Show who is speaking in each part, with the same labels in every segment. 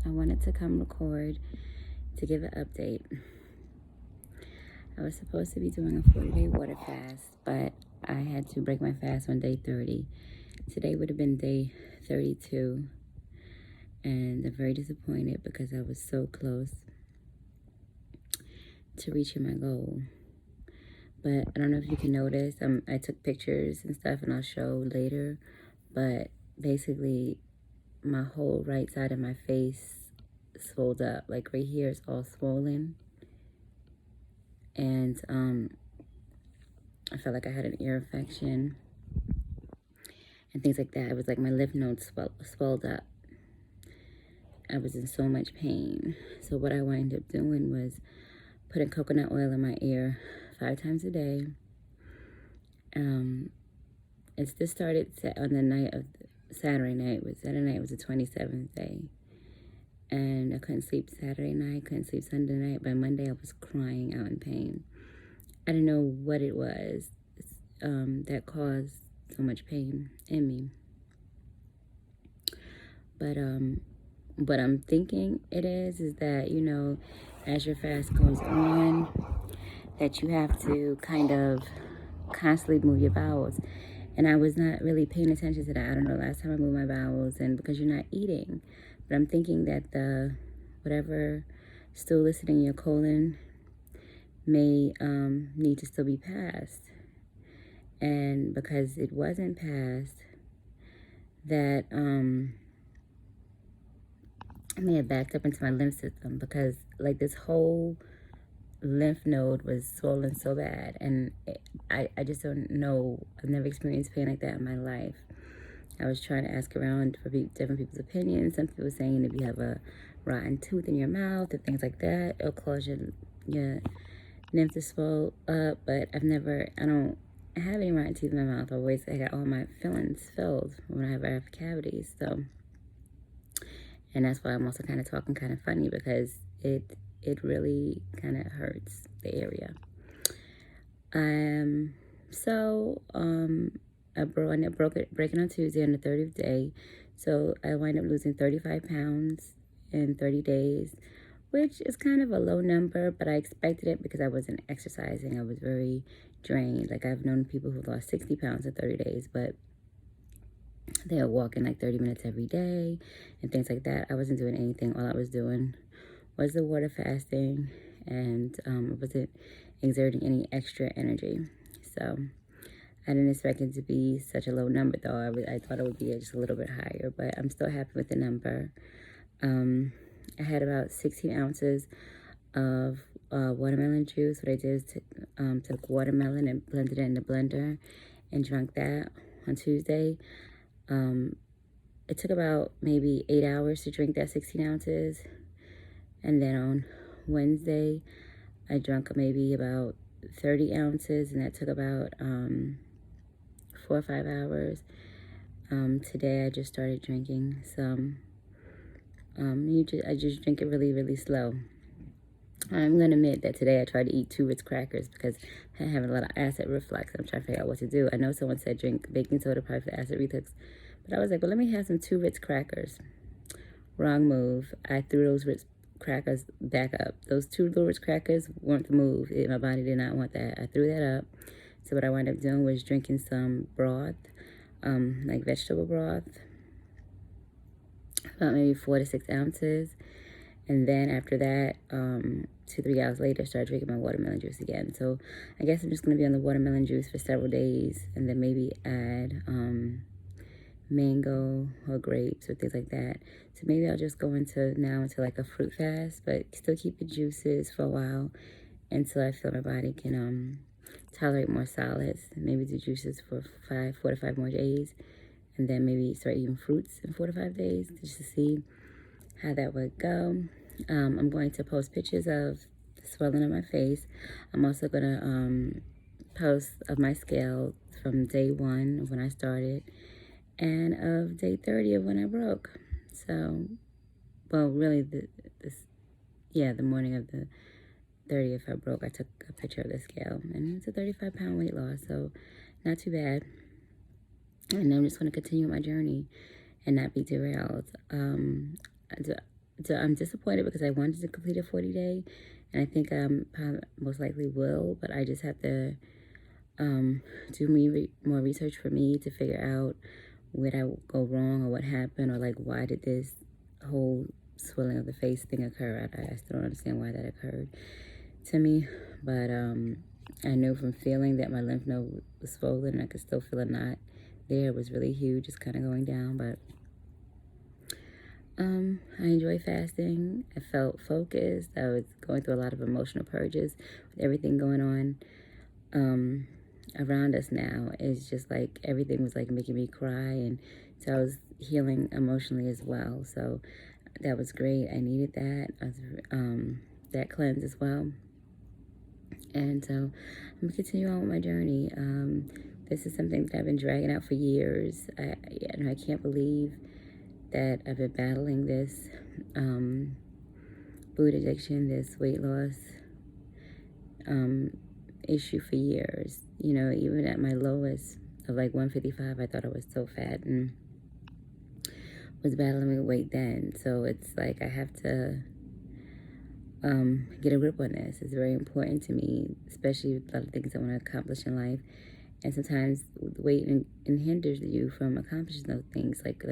Speaker 1: I wanted to come record to give an update. I was supposed to be doing a 40-day water fast, but I had to break my fast on day 30. Today would have been day 32, and I'm very disappointed because I was so close to reaching my goal. But I don't know if you can notice, I took pictures and stuff, and I'll show later, but basically my whole right side of my face swelled up. Like right here is all swollen, and I felt like I had an ear infection and things like that. It was like my lymph nodes swelled up. I was in so much pain. So what I wound up doing was putting coconut oil in my ear 5 times a day. This started on the night of Saturday night. Saturday night was the 27th day. And I couldn't sleep Saturday night, couldn't sleep Sunday night. By Monday, I was crying out in pain. I didn't know what it was that caused so much pain in me. But what I'm thinking it is that, you know, as your fast goes on, that you have to kind of constantly move your bowels. And I was not really paying attention to that. I don't know, last time I moved my bowels, and because you're not eating. But I'm thinking that the whatever stool is sitting in your colon may need to still be passed. And because it wasn't passed, that I may have backed up into my lymph system, because like this whole lymph node was swollen so bad, and I just don't know. I've never experienced pain like that in my life. I was trying to ask around for different people's opinions. Some people saying if you have a rotten tooth in your mouth and things like that, it'll cause your lymph to swell up. But I don't have any rotten teeth in my mouth. I got all my fillings filled when I have cavities. So, and that's why I'm also kind of talking kind of funny, because it really kind of hurts the area. I ended up breaking on Tuesday on the 30th day. So I wind up losing 35 pounds in 30 days, which is kind of a low number, but I expected it because I wasn't exercising. I was very drained. Like, I've known people who lost 60 pounds in 30 days, but they're walking like 30 minutes every day and things like that. I wasn't doing anything. All I was doing was the water fasting, and I wasn't exerting any extra energy. So I didn't expect it to be such a low number, though. I thought it would be just a little bit higher, but I'm still happy with the number. I had about 16 ounces of watermelon juice. What I did is took watermelon and blended it in the blender and drank that on Tuesday. It took about maybe 8 hours to drink that 16 ounces. And then on Wednesday, I drank maybe about 30 ounces, and that took about 4 or 5 hours. Today, I just started drinking some. I just drink it really, really slow. I'm going to admit that today I tried to eat 2 Ritz crackers because I'm having a lot of acid reflux. I'm trying to figure out what to do. I know someone said drink baking soda probably for acid reflux, but I was like, well, let me have some 2 Ritz crackers. Wrong move. I threw those Ritz crackers back up. Those 2 little Ritz crackers weren't the move. My body did not want that. I threw that up. So what I wound up doing was drinking some broth, like vegetable broth, about maybe 4 to 6 ounces. And then after that, 2-3 hours later, I started drinking my watermelon juice again. So I guess I'm just going to be on the watermelon juice for several days, and then maybe add mango or grapes or things like that. So maybe I'll just go into like a fruit fast, but still keep the juices for a while until I feel my body can tolerate more solids. Maybe do juices for 4 to 5 more days, and then maybe start eating fruits in 4 to 5 days just to see how that would go. I'm going to post pictures of the swelling on my face. I'm also going to post of my scale from day 1 of when I started, and of day 30 of when I broke. So, well, really, the morning of the 30th I broke, I took a picture of the scale, and it's a 35-pound weight loss, so not too bad. And I'm just going to continue my journey and not be derailed. So I'm disappointed because I wanted to complete a 40-day, and I think probably most likely will, but I just have to do more research for me to figure out where I go wrong or what happened, or like why did this whole swelling of the face thing occur. I still don't understand why that occurred to me, but I knew from feeling that my lymph node was swollen, and I could still feel a knot there. It was really huge, just kind of going down, but I enjoy fasting. I felt focused. I was going through a lot of emotional purges with everything going on around us now. It's just like everything was like making me cry, and so I was healing emotionally as well. So that was great. I needed that. That cleanse as well. And so I'm gonna continue on with my journey. This is something that I've been dragging out for years. I can't believe that I've been battling this food addiction, this weight loss issue for years. You know, even at my lowest of like 155, I thought I was so fat and was battling with weight then. So it's like I have to get a grip on this. It's very important to me, especially with a lot of things I want to accomplish in life. And sometimes weight hinders you from accomplishing those things. Like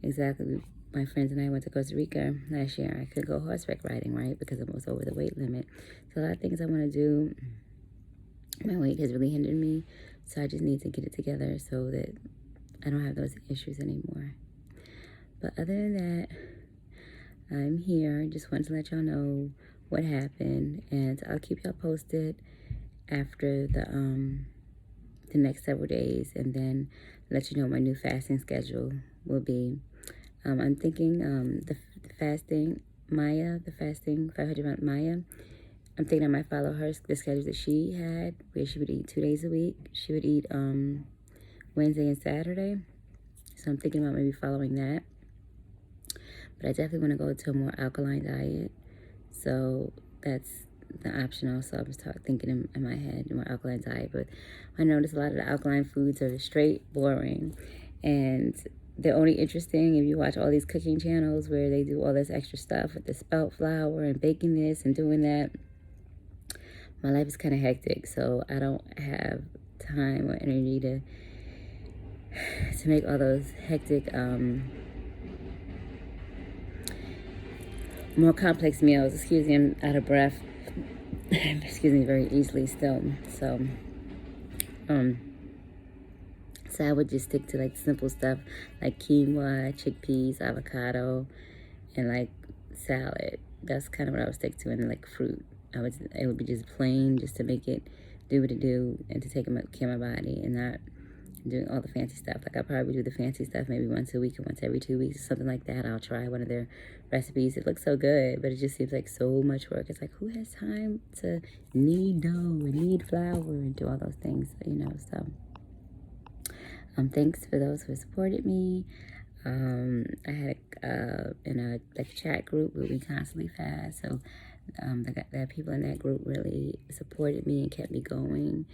Speaker 1: exactly, my friends and I went to Costa Rica last year. I couldn't go horseback riding, right, because I was over the weight limit. So a lot of things I want to do, my weight has really hindered me. So I just need to get it together so that I don't have those issues anymore. But other than that, I'm here. Just wanted to let y'all know what happened, and I'll keep y'all posted after the next several days, and then let you know what my new fasting schedule will be. I'm thinking the fasting Maya, the fasting 500 Maya. I'm thinking I might follow the schedule that she had, where she would eat 2 days a week. She would eat Wednesday and Saturday. So I'm thinking about maybe following that. But I definitely want to go to a more alkaline diet. So that's the option also. I was thinking in my head, more alkaline diet. But I noticed a lot of the alkaline foods are straight boring. And they're only interesting if you watch all these cooking channels where they do all this extra stuff with the spelt flour and baking this and doing that. My life is kind of hectic, so I don't have time or energy to make all those hectic more complex meals. Excuse me, I'm out of breath. Excuse me, very easily still. So I would just stick to like simple stuff like quinoa, chickpeas, avocado, and like salad. That's kind of what I would stick to, and like fruit. It would be just plain, just to make it do what it do, and to take care of my body, and not doing all the fancy stuff. Like I probably do the fancy stuff maybe once a week or once every 2 weeks, something like that. I'll try one of their recipes. It looks so good, but it just seems like so much work. It's like, who has time to knead dough and knead flour and do all those things, you know? So thanks for those who supported me. I had in a chat group where we constantly fast, so the people in that group really supported me and kept me going.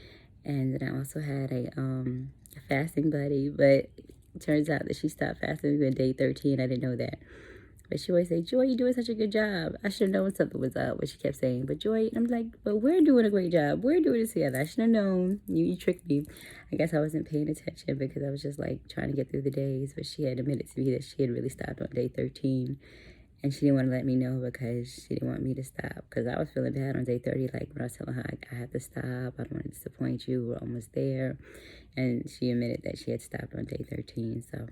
Speaker 1: And then I also had a fasting buddy, but it turns out that she stopped fasting on day 13. I didn't know that. But she always say, Joy, you're doing such a good job. I should have known something was up, what she kept saying. But Joy, and I'm like, but we're doing a great job. We're doing this together. I should have known. You tricked me. I guess I wasn't paying attention because I was just like trying to get through the days. But she had admitted to me that she had really stopped on day 13. And she didn't want to let me know because she didn't want me to stop. Because I was feeling bad on day 30, like when I was telling her, I have to stop. I don't want to disappoint you. We're almost there. And she admitted that she had stopped on day 13. So,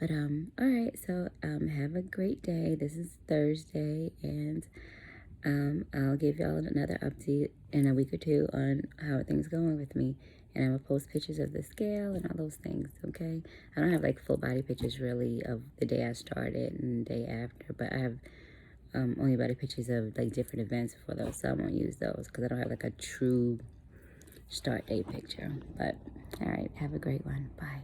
Speaker 1: but, all right. So, have a great day. This is Thursday. And I'll give y'all another update in a week or two on how things going with me. And I'm going to post pictures of the scale and all those things, okay? I don't have, like, full body pictures, really, of the day I started and the day after. But I have only body pictures of, like, different events for those. So I won't use those because I don't have, like, a true start date picture. But, all right, have a great one. Bye.